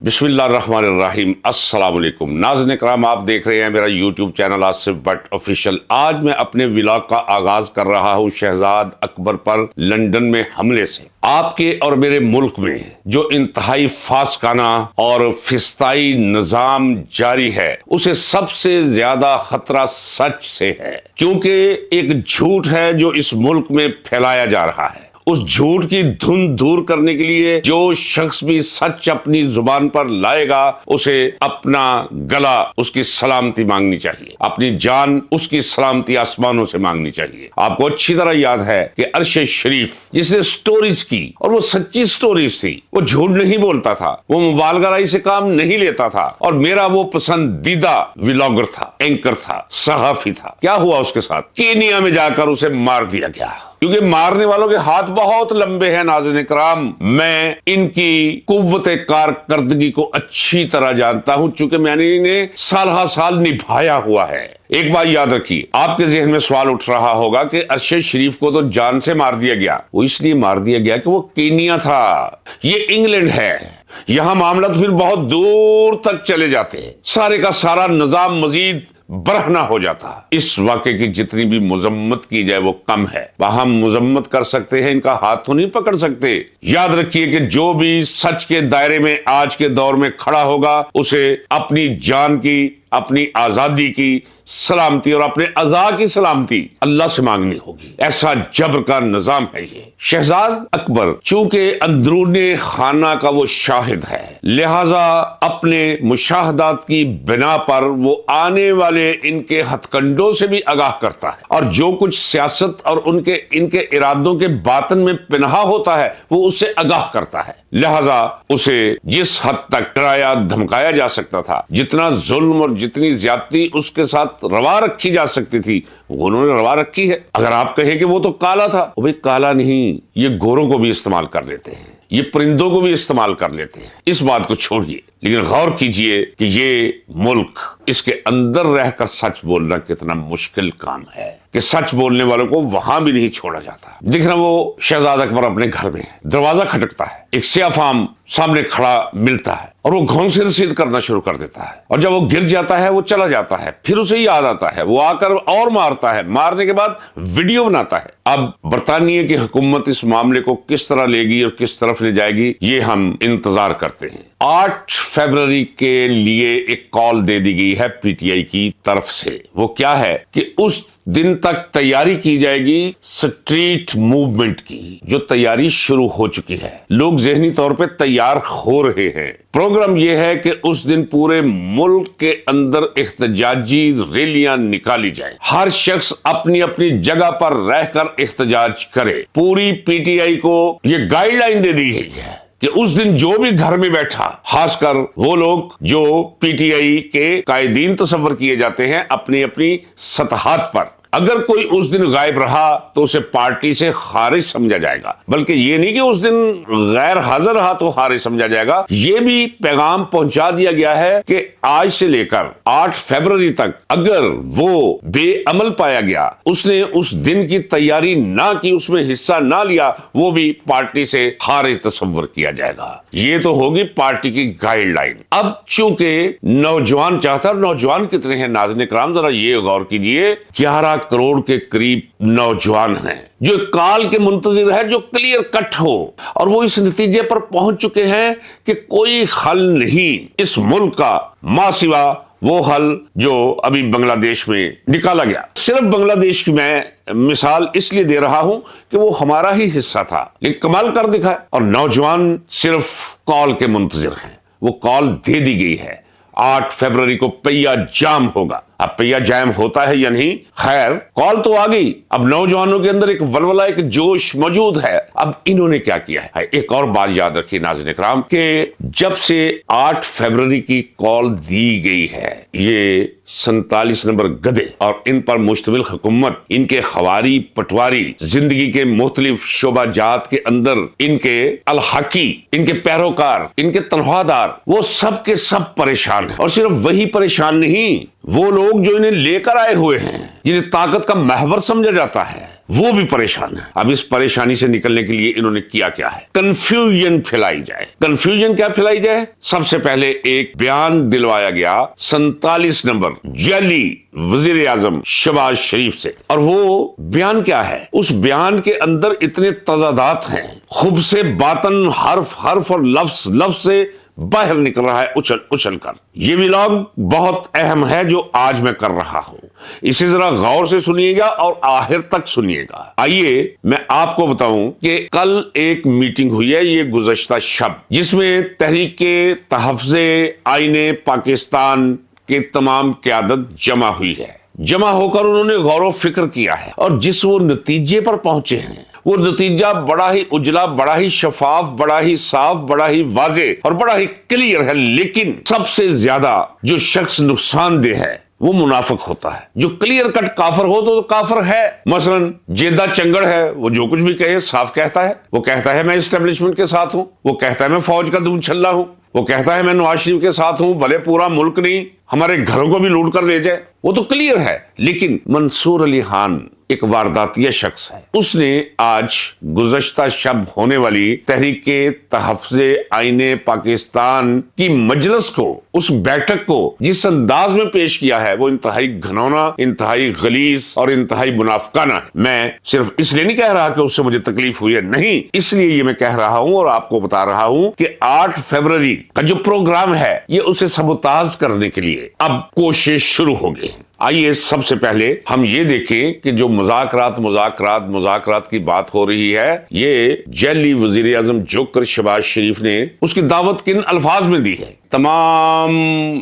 बिस्मिल्लाहिर्रहमानिर्रहीम। अस्सलाम वालेकुम नाज़रीन करम, आप देख रहे हैं मेरा YouTube channel Asif Bhatt official. आज मैं अपने व्लॉग का आगाज कर रहा हूं शहजाद अकबर पर लंदन में हमले से। आपके और मेरे मुल्क में जो इंतहाई फासकाना और फिस्ताई निजाम जारी है, उसे सबसे ज्यादा खतरा सच से है, क्योंकि एक झूठ है जो इस मुल्क में फैलाया जा रहा है। उस झूठ की धुन दूर करने के लिए जो शख्स भी सच अपनी जुबान पर लाएगा, उसे अपना गला उसकी सलामती मांगनी चाहिए, अपनी जान उसकी सलामती आसमानों से मांगनी चाहिए। आपको अच्छी तरह याद है कि अरशे शरीफ जिसने स्टोरीज की, और वो सच्ची स्टोरीज थी, वो झूठ नहीं बोलता था, वो मुबालगराई से काम नहीं लेता था, और मेरा वो पसंदीदा व्लॉगर था, एंकर था, सहाफी था। क्या हुआ उसके साथ? केनिया में जाकर उसे मार दिया गया, क्योंकि मारने वालों के हाथ बहुत लंबे हैं। नाज़रीन कराम, मैं इनकी कुव्वते कारकर्दगी को अच्छी तरह जानता हूं, चूंकि मैंने इन्हें साल हा साल निभाया हुआ है। एक बात याद रखिए, आपके जहन में सवाल उठ रहा होगा कि अरशद शरीफ को तो जान से मार दिया गया। वो इसलिए मार दिया गया कि वो केनिया था, ये इंग्लैंड है। यहां मामला तो फिर बहुत दूर तक चले जाते, सारे का सारा निजाम मजीद बरहना हो जाता। इस वाक़े की जितनी भी मुजम्मत की जाए वो कम है। हम मुजम्मत कर सकते हैं, इनका हाथ तो नहीं पकड़ सकते। याद रखिए कि जो भी सच के दायरे में आज के दौर में खड़ा होगा, उसे अपनी जान की, अपनी आजादी की सलामती और अपने अज़ा की सलामती अल्लाह से मांगनी होगी। ऐसा जबर का निजाम है ये। शहजाद अकबर चूंकि अंदरूनी खाना का वो शाहिद है, लिहाजा अपने मुशाहदात की बिना पर वो आने वाले इनके हथकंडों से भी आगाह करता है, और जो कुछ सियासत और इनके इरादों के बातन में पिनहा होता है, वो उससे आगाह करता है। लिहाजा उसे जिस हद तक डराया धमकाया जा सकता था, जितना जुल्म और जितनी ज्यादती उसके साथ रवा रखी जा सकती थी, वो उन्होंने रवा रखी है। अगर आप कहें कि वो तो काला था, वो भी काला नहीं, ये गोरों को भी इस्तेमाल कर लेते हैं, ये परिंदों को भी इस्तेमाल कर लेते हैं। इस बात को छोड़िए, लेकिन गौर कीजिए कि ये मुल्क, इसके अंदर रहकर सच बोलना कितना मुश्किल काम है, कि सच बोलने वालों को वहां भी नहीं छोड़ा जाता। देखना, वो शहजाद अकबर अपने घर में दरवाजा खटकता है, एक सियाफाम सामने खड़ा मिलता है, और वो घोंसे रसीद करना शुरू कर देता है, और जब वो गिर जाता है, वो चला जाता है, फिर उसे याद आता है, वो आकर और मारता है, मारने के बाद वीडियो बनाता है। अब बरतानिया की हुकूमत इस मामले को किस तरह लेगी और किस तरफ ले जाएगी, ये हम इंतजार करते हैं। 8 फरवरी के लिए एक कॉल दे दी गई है पीटीआई की तरफ से। वो क्या है कि उस दिन तक तैयारी की जाएगी स्ट्रीट मूवमेंट की, जो तैयारी शुरू हो चुकी है। लोग ज़हनी तौर पे तैयार हो रहे हैं। प्रोग्राम यह है कि उस दिन पूरे मुल्क के अंदर एहतजाजी रैलियां निकाली जाए, हर शख्स अपनी अपनी जगह पर रहकर एहतजाज करे। पूरी पीटीआई को ये गाइडलाइन दे दी गई है कि उस दिन जो भी घर में बैठा, खासकर वो लोग जो पीटीआई के कायदीन तस्वर किए जाते हैं अपनी अपनी सतहात पर, अगर कोई उस दिन गायब रहा तो उसे पार्टी से खारिज समझा जाएगा। बल्कि ये नहीं कि उस दिन गैर हाजिर रहा तो खारिज समझा जाएगा। ये भी पैगाम पहुंचा दिया गया है कि आज से लेकर 8 फरवरी तक अगर वो बेअमल पाया गया, उसने उस दिन की तैयारी ना की, उसमें हिस्सा ना लिया, वो भी पार्टी से खारिज तस्वर किया जाएगा। ये तो होगी पार्टी की गाइडलाइन। अब चूंकि नौजवान चाहता, नौजवान कितने हैं नाज़रीन कराम, जरा ये गौर कीजिए, 11 करोड़ के करीब नौजवान हैं जो काल के मुंतजिर है, जो क्लियर कट हो, और वो इस नतीजे पर पहुंच चुके हैं कि कोई हल नहीं इस मुल्क का मां सिवा वो हल जो अभी बांग्लादेश में निकाला गया। सिर्फ बांग्लादेश की मैं मिसाल इसलिए दे रहा हूं कि वो हमारा ही हिस्सा था, लेकिन कमाल कर दिखा, और नौजवान सिर्फ कॉल के मुंतजिर हैं। वो कॉल दे दी गई है, 8 फरवरी को पहिया जाम होगा। अब पहिया जाम होता है या नहीं, खैर कॉल तो आ गई। अब नौजवानों के अंदर एक वलवला, एक जोश मौजूद है। अब इन्होंने क्या किया है, एक और बात याद रखिए नाज़रीन इकराम, कि जब से 8 फरवरी की कॉल दी गई है, ये 47 नंबर गधे और इन पर मुश्तमिल हुकूमत, इनके खवारी पटवारी, जिंदगी के मुख्तलिफ शोबाजात के अंदर इनके अलहाकी, इनके पैरोकार, इनके तनख्वाहदार, वो सब के सब परेशान है। और सिर्फ वही परेशान नहीं, वो लोग जो इन्हें लेकर आए हुए हैं, जिन्हें ताकत का महवर समझा जाता है, وہ بھی پریشان ہے. اب اس پریشانی سے نکلنے کے لیے انہوں نے کیا کیا ہے؟ کنفیوژن پھیلائی جائے. کنفیوژن کیا پھیلائی جائے؟ سب سے پہلے ایک بیان دلوایا گیا 47 نمبر جعلی وزیر اعظم شہباز شریف سے. اور وہ بیان کیا ہے؟ اس بیان کے اندر اتنے تضادات ہیں، خوب سے باطن، حرف حرف اور لفظ لفظ سے باہر نکل رہا ہے اچھل اچھل کر. یہ ولاگ بہت اہم ہے جو آج میں کر رہا ہوں، اسے ذرا غور سے سنیے گا اور آخر تک سنیے گا. آئیے میں آپ کو بتاؤں کہ کل ایک میٹنگ ہوئی ہے یہ گزشتہ شب، جس میں تحریک تحفظ آئین پاکستان کے تمام قیادت جمع ہوئی ہے. جمع ہو کر انہوں نے غور و فکر کیا ہے، اور جس وہ نتیجے پر پہنچے ہیں وہ نتیجہ بڑا ہی اجلا، بڑا ہی شفاف، بڑا ہی صاف، بڑا ہی واضح اور بڑا ہی کلیئر ہے. لیکن سب سے زیادہ جو شخص نقصان دہ ہے وہ منافق ہوتا ہے. جو کلیئر کٹ کافر ہو تو کافر ہے. مثلا جیدہ چنگڑ ہے، وہ جو کچھ بھی کہے صاف کہتا ہے. وہ کہتا ہے میں اسٹیبلشمنٹ کے ساتھ ہوں، وہ کہتا ہے میں فوج کا دودھ چھلا ہوں، وہ کہتا ہے میں نواز شریف کے ساتھ ہوں، بھلے پورا ملک نہیں ہمارے گھروں کو بھی لوٹ کر لے جائے. وہ تو کلیئر ہے. لیکن منصور علی خان ایک وارداتیہ شخص ہے. اس نے آج گزشتہ شب ہونے والی تحریک تحفظ آئین پاکستان کی مجلس کو، اس بیٹھک کو جس انداز میں پیش کیا ہے وہ انتہائی گھنونا، انتہائی غلیظ اور انتہائی منافقانہ ہے. میں صرف اس لیے نہیں کہہ رہا کہ اس سے مجھے تکلیف ہوئی ہے، نہیں، اس لیے یہ میں کہہ رہا ہوں اور آپ کو بتا رہا ہوں کہ 8 فروری کا جو پروگرام ہے یہ اسے سبوتاژ کرنے کے لیے اب کوشش شروع ہو گئی. آئیے سب سے پہلے ہم یہ دیکھیں کہ جو مذاکرات کی بات ہو رہی ہے، یہ جعلی وزیر اعظم جوکر شہباز شریف نے اس کی دعوت کن الفاظ میں دی ہے؟ تمام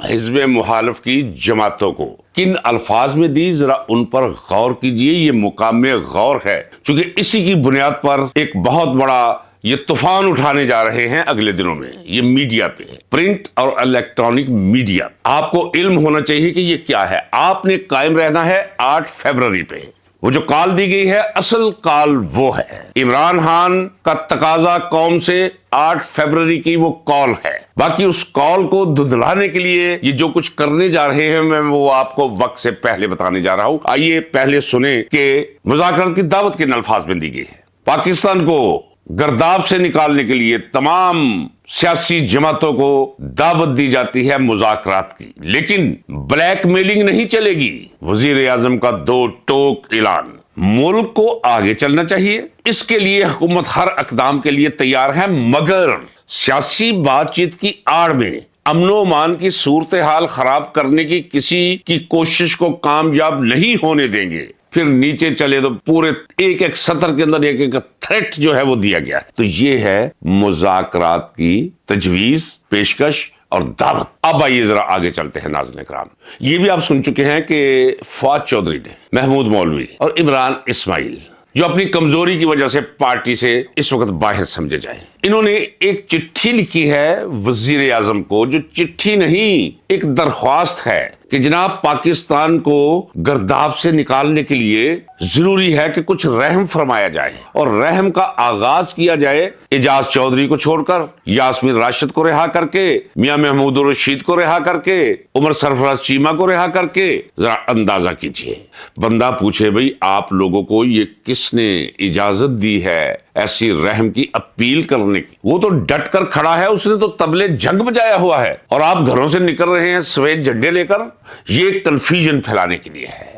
حزب مخالف کی جماعتوں کو کن الفاظ میں دی، ذرا ان پر غور کیجئے. یہ مقام غور ہے، چونکہ اسی کی بنیاد پر ایک بہت بڑا یہ طوفان اٹھانے جا رہے ہیں اگلے دنوں میں. یہ میڈیا پہ، پرنٹ اور الیکٹرانک میڈیا. آپ کو علم ہونا چاہیے کہ یہ کیا ہے. آپ نے قائم رہنا ہے 8 فروری پہ. وہ جو کال دی گئی ہے اصل کال وہ ہے. عمران خان کا تقاضا قوم سے 8 فروری کی وہ کال ہے. باقی اس کال کو دھندلانے کے لیے یہ جو کچھ کرنے جا رہے ہیں میں وہ آپ کو وقت سے پہلے بتانے جا رہا ہوں. آئیے پہلے سنیں کہ مذاکرات کی دعوت کن الفاظ میں دی گئی ہے. پاکستان کو گرداب سے نکالنے کے لیے تمام سیاسی جماعتوں کو دعوت دی جاتی ہے مذاکرات کی، لیکن بلیک میلنگ نہیں چلے گی. وزیر اعظم کا 2 ٹوک اعلان. ملک کو آگے چلنا چاہیے، اس کے لیے حکومت ہر اقدام کے لیے تیار ہے، مگر سیاسی بات چیت کی آڑ میں امن و امان کی صورتحال خراب کرنے کی کسی کی کوشش کو کامیاب نہیں ہونے دیں گے. پھر نیچے چلے تو پورے ایک ایک سطر کے اندر ایک ایک تھریٹ جو ہے وہ دیا گیا ہے. تو یہ ہے مذاکرات کی تجویز، پیشکش اور دعوت. اب آئیے ذرا آگے چلتے ہیں ناظرین کرام. یہ بھی آپ سن چکے ہیں کہ فواد چودھری نے، محمود مولوی اور عمران اسماعیل جو اپنی کمزوری کی وجہ سے پارٹی سے اس وقت باہر سمجھے جائیں، انہوں نے ایک چٹھی لکھی ہے وزیر اعظم کو، جو چٹھی نہیں ایک درخواست ہے کہ جناب پاکستان کو گرداب سے نکالنے کے لیے ضروری ہے کہ کچھ رحم فرمایا جائے، اور رحم کا آغاز کیا جائے اعجاز چودھری کو چھوڑ کر، یاسمین راشد کو رہا کر کے، میاں محمود الرشید کو رہا کر کے، عمر سرفراز چیمہ کو رہا کر کے. ذرا اندازہ کیجئے. بندہ پوچھے بھئی آپ لوگوں کو یہ کس نے اجازت دی ہے ایسی رحم کی اپیل کرنے کی؟ وہ تو ڈٹ کر کھڑا ہے، اس نے تو طبلے جنگ بجایا ہوا ہے، اور آپ گھروں سے نکل رہے ہیں سفید جھنڈے لے کر. یہ کنفیوژن پھیلانے کے لیے ہے.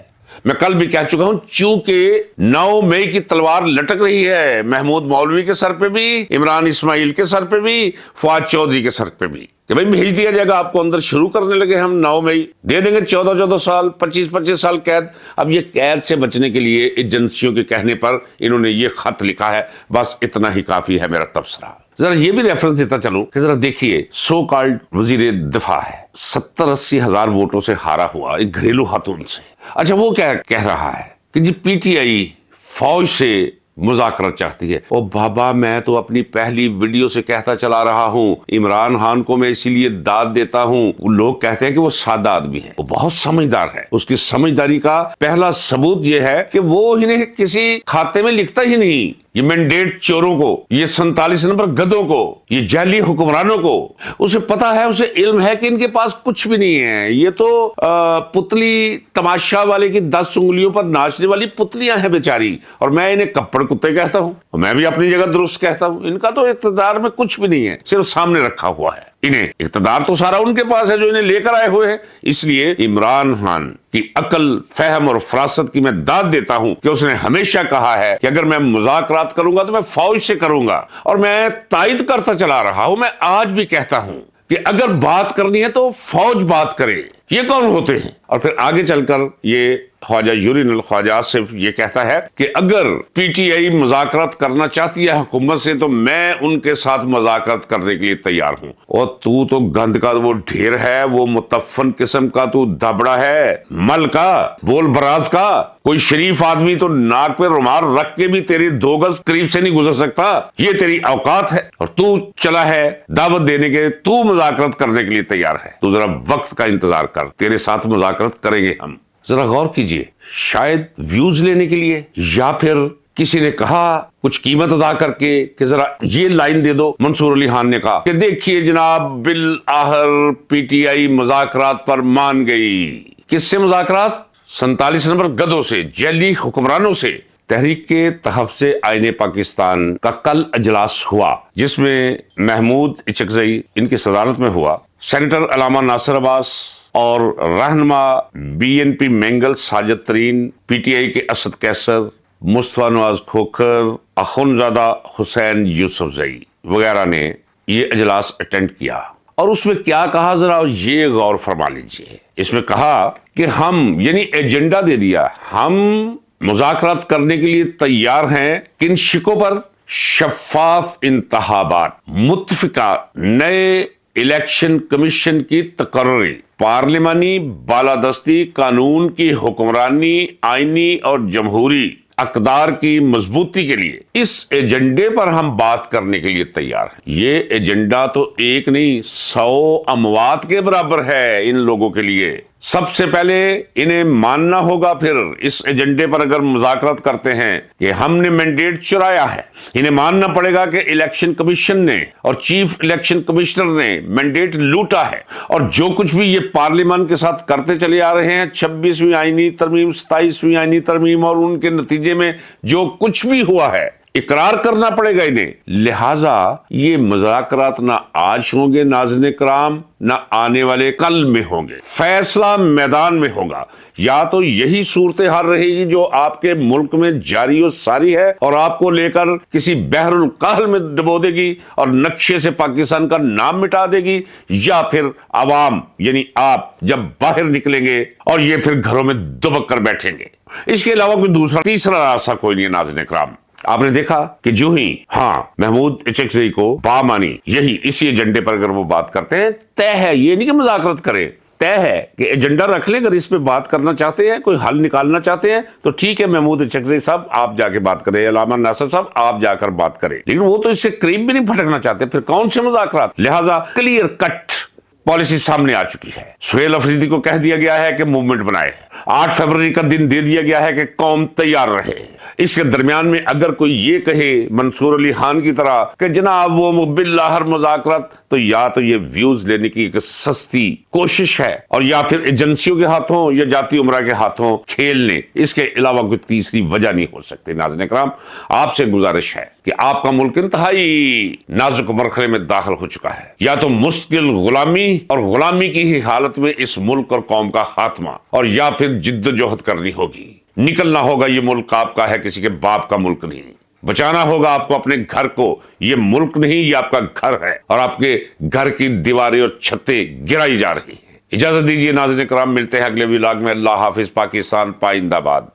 میں کل بھی کہہ چکا ہوں، چونکہ 9 مئی کی تلوار لٹک رہی ہے محمود مولوی کے سر پہ بھی، عمران اسماعیل کے سر پہ بھی، فواد چودھری کے سر پہ بھی، کہ بھئی بھیج دیا جائے گا آپ کو اندر. شروع کرنے لگے ہم 9 مئی، دے دیں گے 14 سال، 25 سال قید. اب یہ قید سے بچنے کے لیے ایجنسیوں کے کہنے پر انہوں نے یہ خط لکھا ہے. بس اتنا ہی کافی ہے میرا تبصرہ. ذرا یہ بھی ریفرنس دیتا چلوں کہ ذرا دیکھیے، سو کالڈ وزیر دفاع ہے، 70-80 ہزار ووٹوں سے ہارا ہوا ایک گھریلو خاتون سے. اچھا وہ کیا کہہ رہا ہے کہ جی پی ٹی آئی فوج سے مذاکرات چاہتی ہے. او بابا، میں تو اپنی پہلی ویڈیو سے کہتا چلا رہا ہوں عمران خان کو میں اسی لیے داد دیتا ہوں. لوگ کہتے ہیں کہ وہ سادہ آدمی ہے، وہ بہت سمجھدار ہے. اس کی سمجھداری کا پہلا ثبوت یہ ہے کہ وہ انہیں کسی کھاتے میں لکھتا ہی نہیں. ये मैंडेट चोरों को, ये 47 नंबर गधों को, ये जाली हुक्मरानों को उसे पता है, उसे इल्म है कि इनके पास कुछ भी नहीं है। ये तो पुतली तमाशा वाले की 10 उंगलियों पर नाचने वाली पुतलियां हैं बेचारी, और मैं इन्हें कप्पड़ कुत्ते कहता हूं। मैं भी अपनी जगह दुरुस्त कहता हूं। इनका तो इक़्तिदार में कुछ भी नहीं है, सिर्फ सामने रखा हुआ है। इन्हें इक़्तिदार तो सारा उनके पास है जो इन्हें लेकर आए हुए हैं। इसलिए इमरान खान की अकल, फहम और फरासत की मैं दाद देता हूं कि उसने हमेशा कहा है कि अगर मैं मुज़ाकरात करूंगा तो मैं फौज से करूंगा, और मैं तायद करता चला रहा हूं। मैं आज भी कहता हूं कि अगर बात करनी है तो फौज बात करे। ये कौन होते हैं? और फिर आगे चलकर ये ख्वाजा यूरिन ख्वाजा आसिफ ये कहता है कि अगर पीटीआई मुज़ाकरात करना चाहती है हुकूमत से तो मैं उनके साथ मुज़ाकरात करने के लिए तैयार हूं। और तू तो गंद का वो ढेर है, वो मुतफ़न किस्म का तू धबड़ा है, मल का, बोल बराज का। कोई शरीफ आदमी तो नाक पे रुमाल रख के भी तेरी 2 गज करीब से नहीं गुजर सकता। ये तेरी औकात है, और तू चला है दावत देने के, तू मुज़ाकरात करने के लिए तैयार है। तू जरा वक्त का इंतजार कर, तेरे साथ मुज़ाकरात करेंगे हम। जरा गौर कीजिए, शायद व्यूज लेने के लिए, या फिर किसी ने कहा कुछ कीमत अदा करके कि जरा ये लाइन दे दो। मंसूर अली खान ने कहा कि देखिए जनाब, बिल आहर पीटीआई मुज़ाकरात पर मान गई। किससे मुज़ाकरात? 47 नंबर गधों से, जैली हुक्मरानों से। तहरीक के तहफ़्फ़ुज़ आईने पाकिस्तान का कल अजलास हुआ, जिसमें महमूद इचकज़ई इनकी सदारत में हुआ। सेनेटर अलामा नासिर अब्बास और रहनुमा बीएनपी मेंगल साजिद तरीन, पीटीआई के असद कैसर, मुस्तफा नवाज खोखर, अखुनज़ादा हुसैन यूसुफज़ई वगैरह ने ये अजलास अटेंड किया। और उसमें क्या कहा, जरा ये गौर फरमा लीजिए। इसमें कहा कि हम, यानी एजेंडा दे दिया, हम मुज़ाकरात करने के लिए तैयार हैं। किन शिकों पर? शफ़ाफ इंतखाबात, मुत्तफ़िका नए इलेक्शन कमीशन की तकर्री, पार्लिमानी बालादस्ती, कानून की हुक्मरानी, आईनी और जमहूरी अक़दार की मजबूती के लिए इस एजेंडे पर हम बात करने के लिए तैयार हैं। ये एजेंडा तो एक नहीं 100 अमवात के बराबर है इन लोगों के लिए। सबसे पहले इन्हें मानना होगा, फिर इस एजेंडे पर अगर मुज़ाकरात करते हैं कि हमने मैंडेट चुराया है, इन्हें मानना पड़ेगा कि इलेक्शन कमीशन ने और चीफ इलेक्शन कमिश्नर ने मैंडेट लूटा है। और जो कुछ भी ये पार्लियामान के साथ करते चले आ रहे हैं, 26वीं आईनी तरमीम, 27वीं आईनी तरमीम, और उनके नतीजे में जो कुछ भी हुआ है, इकरार करना पड़ेगा इन्हें। लिहाजा ये मुज़ाकरात ना आज होंगे नाज़रीन कराम, ना आने वाले कल में होंगे। फैसला मैदान में होगा। या तो यही सूरत हाल रहेगी जो आपके मुल्क में जारी और सारी है, और आपको लेकर किसी बहरुल कहल में डुबो देगी और नक्शे से पाकिस्तान का नाम मिटा देगी, या फिर आवाम यानी आप जब बाहर निकलेंगे और ये फिर घरों में दुबक कर बैठेंगे। इसके अलावा कोई दूसरा तीसरा रास्ता कोई नहीं है नाज़रीन कराम। आपने देखा कि जो ही महमूद इचकज़ई को बामानी यही इसी एजेंडे पर अगर वो बात करते हैं, तय है, ये नहीं कि मुज़ाकरात करें, तय है कि एजेंडा रख ले। अगर इस पे बात करना चाहते हैं, कोई हल निकालना चाहते हैं, तो ठीक है महमूद इचकज़ई साहब आप जाके बात करें, अलामा नासिर साहब आप जाकर बात करें। लेकिन वो तो इससे करीब भी नहीं फटकना चाहते, फिर कौन से मुज़ाकरात? लिहाजा क्लियर कट पॉलिसी सामने आ चुकी है। सुहेल अफरीदी को कह दिया गया है कि मूवमेंट बनाए। 8 फरवरी का दिन दे दिया गया है कि कौम तैयार रहे। इसके दरमियान में अगर कोई ये कहे मंसूर अली खान की तरह कि जनाब वो बिल्लाहर मुज़ाकरात, तो या तो ये व्यूज लेने की एक सस्ती कोशिश है, और या फिर एजेंसियों के हाथों या जाती उमरा के हाथों खेलने। इसके अलावा कोई तीसरी वजह नहीं हो सकती। नाज़रीन कराम, आपसे गुजारिश है कि आपका मुल्क इंतहाई नाजुक मरहले में दाखिल हो चुका है। या तो मुश्किल गुलामी और गुलामी की ही हालत में इस मुल्क और कौम का खात्मा, और या फिर जिद्दोजहद करनी होगी। निकलना होगा, ये मुल्क आपका है, किसी के बाप का मुल्क नहीं। बचाना होगा आपको अपने घर को, ये मुल्क नहीं, ये आपका घर है, और आपके घर की दीवारें और छतें गिराई जा रही हैं। इजाजत दीजिए नाज़रीन कराम, मिलते हैं अगले व्लॉग में। अल्लाह हाफिज। पाकिस्तान पाइंदाबाद।